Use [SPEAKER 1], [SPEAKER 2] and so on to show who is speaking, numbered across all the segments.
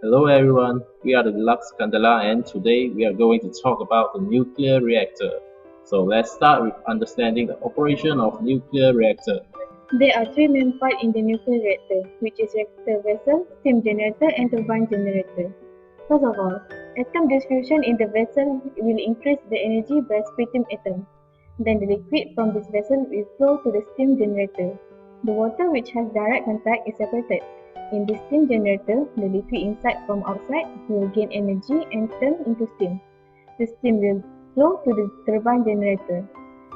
[SPEAKER 1] Hello everyone, we are the Deluxe Candela and today we are going to talk about the nuclear reactor. So let's start with understanding the operation of nuclear reactor.
[SPEAKER 2] There are three main parts in the nuclear reactor, which is reactor vessel, steam generator, and turbine generator. First of all, atom diffusion in the vessel will increase the energy by splitting atoms. Then the liquid from this vessel will flow to the steam generator. The water which has direct contact is separated. In the steam generator, the liquid inside from outside will gain energy and turn into steam. The steam will flow to the turbine generator.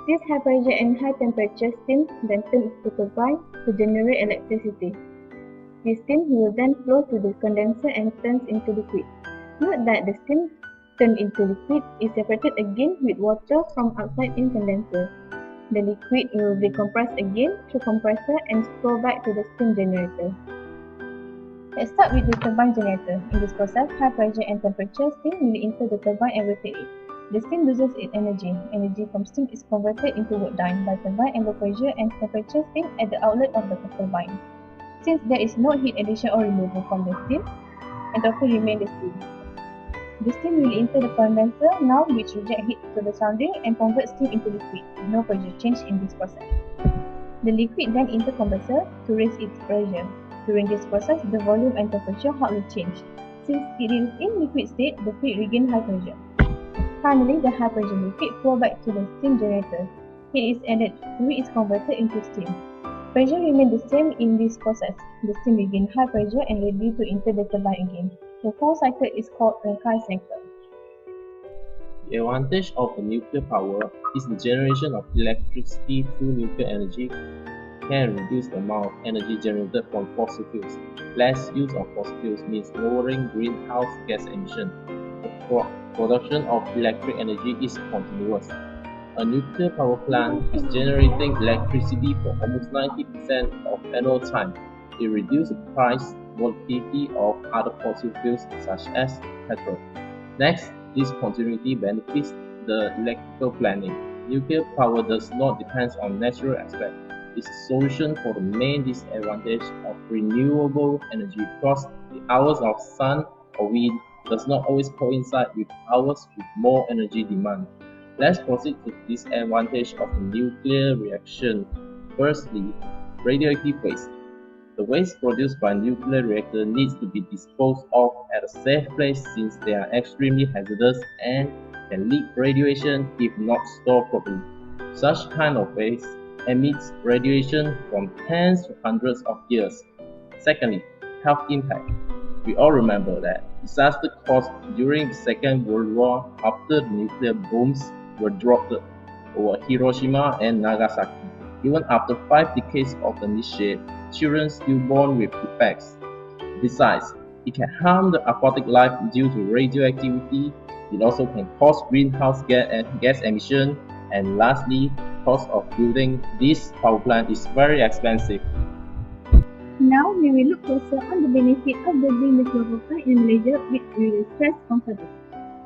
[SPEAKER 2] This high pressure and high temperature steam then turns to turbine to generate electricity. This steam will then flow to the condenser and turns into liquid. Note that the steam turned into liquid is separated again with water from outside in condenser. The liquid will be compressed again through compressor and flow back to the steam generator. Let's start with the turbine generator. In this process, high pressure and temperature steam will enter the turbine and rotate it. The steam loses its energy. Energy from steam is converted into work done by turbine and low pressure and temperature steam at the outlet of the turbine. Since there is no heat addition or removal from the steam, entropy remains the same. The steam will enter the condenser now which reject heat to the surrounding and convert steam into liquid. No pressure change in this process. The liquid then enter compressor to raise its pressure. During this process, the volume and temperature hardly change. Since it is in liquid state, the fluid regains high pressure. Finally, the high pressure liquid flows back to the steam generator. Heat is added, fluid is converted into steam. Pressure remains the same in this process. The steam regains high pressure and ready to enter the turbine again. The whole cycle is called Rankine cycle.
[SPEAKER 1] The advantage of the nuclear power is the generation of electricity through nuclear energy can reduce the amount of energy generated from fossil fuels. Less use of fossil fuels means lowering greenhouse gas emission. The production of electric energy is continuous. A nuclear power plant is generating electricity for almost 90% of annual time. It reduces the price volatility of other fossil fuels such as petrol. Next, this continuity benefits the electrical planning. Nuclear power does not depend on natural aspects. It's a solution for the main disadvantage of renewable energy because the hours of sun or wind does not always coincide with hours with more energy demand. Let's proceed to the disadvantage of the nuclear reaction. Firstly, radioactive waste. The waste produced by nuclear reactor needs to be disposed of at a safe place since they are extremely hazardous and can leak radiation if not stored properly. Such kind of waste emits radiation from tens to hundreds of years. Secondly, health impact. We all remember that disaster caused during the Second World War after the nuclear bombs were dropped over Hiroshima and Nagasaki. Even after 5 decades of initiate, children still born with defects. Besides, it can harm the aquatic life due to radioactivity. It also can cause greenhouse gas emission. And lastly, cost of building this power plant is very expensive.
[SPEAKER 2] Now we will look closer on the benefit of building nuclear power plant in Malaysia, which we will stress on further.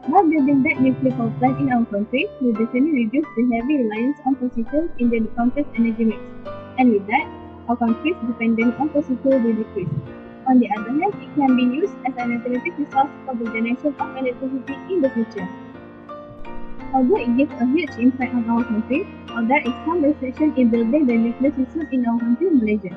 [SPEAKER 2] By building that nuclear power plant in our country, we will definitely reduce the heavy reliance on fossil fuels in the country's energy mix. And with that, our country's dependence on fossil fuels will decrease. On the other hand, it can be used as an alternative resource for the generation of electricity in the future. Although it gives a huge impact on our country, there is some restriction in building the nuclear system in our country, Malaysia.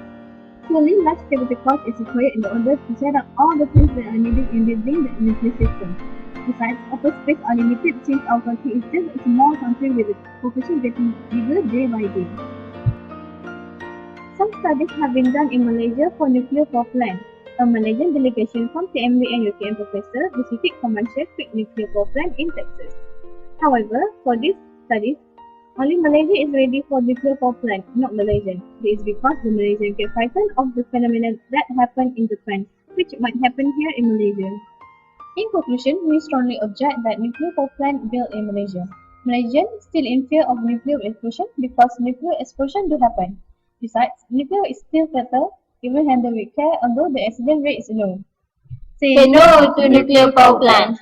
[SPEAKER 2] Surely, large capital cost is required in order to set up all the things that are needed in building the nuclear system. Besides, open space are limited since our country is just a small country with the population getting bigger day by day. Some studies have been done in Malaysia for nuclear power plant. A Malaysian delegation from TMB and UKM professor visited commercial quick nuclear power plant in Texas. However, for these studies, only Malaysia is ready for nuclear power plant, not Malaysian. This is because the Malaysian get frightened of the phenomenon that happened in Japan, which might happen here in Malaysia. In conclusion, we strongly object that nuclear power plant built in Malaysia. Malaysians still in fear of nuclear explosion because nuclear explosion do happen. Besides, nuclear is still fatal, even handled with care, although the accident rate is low.
[SPEAKER 3] Say no to nuclear power plant.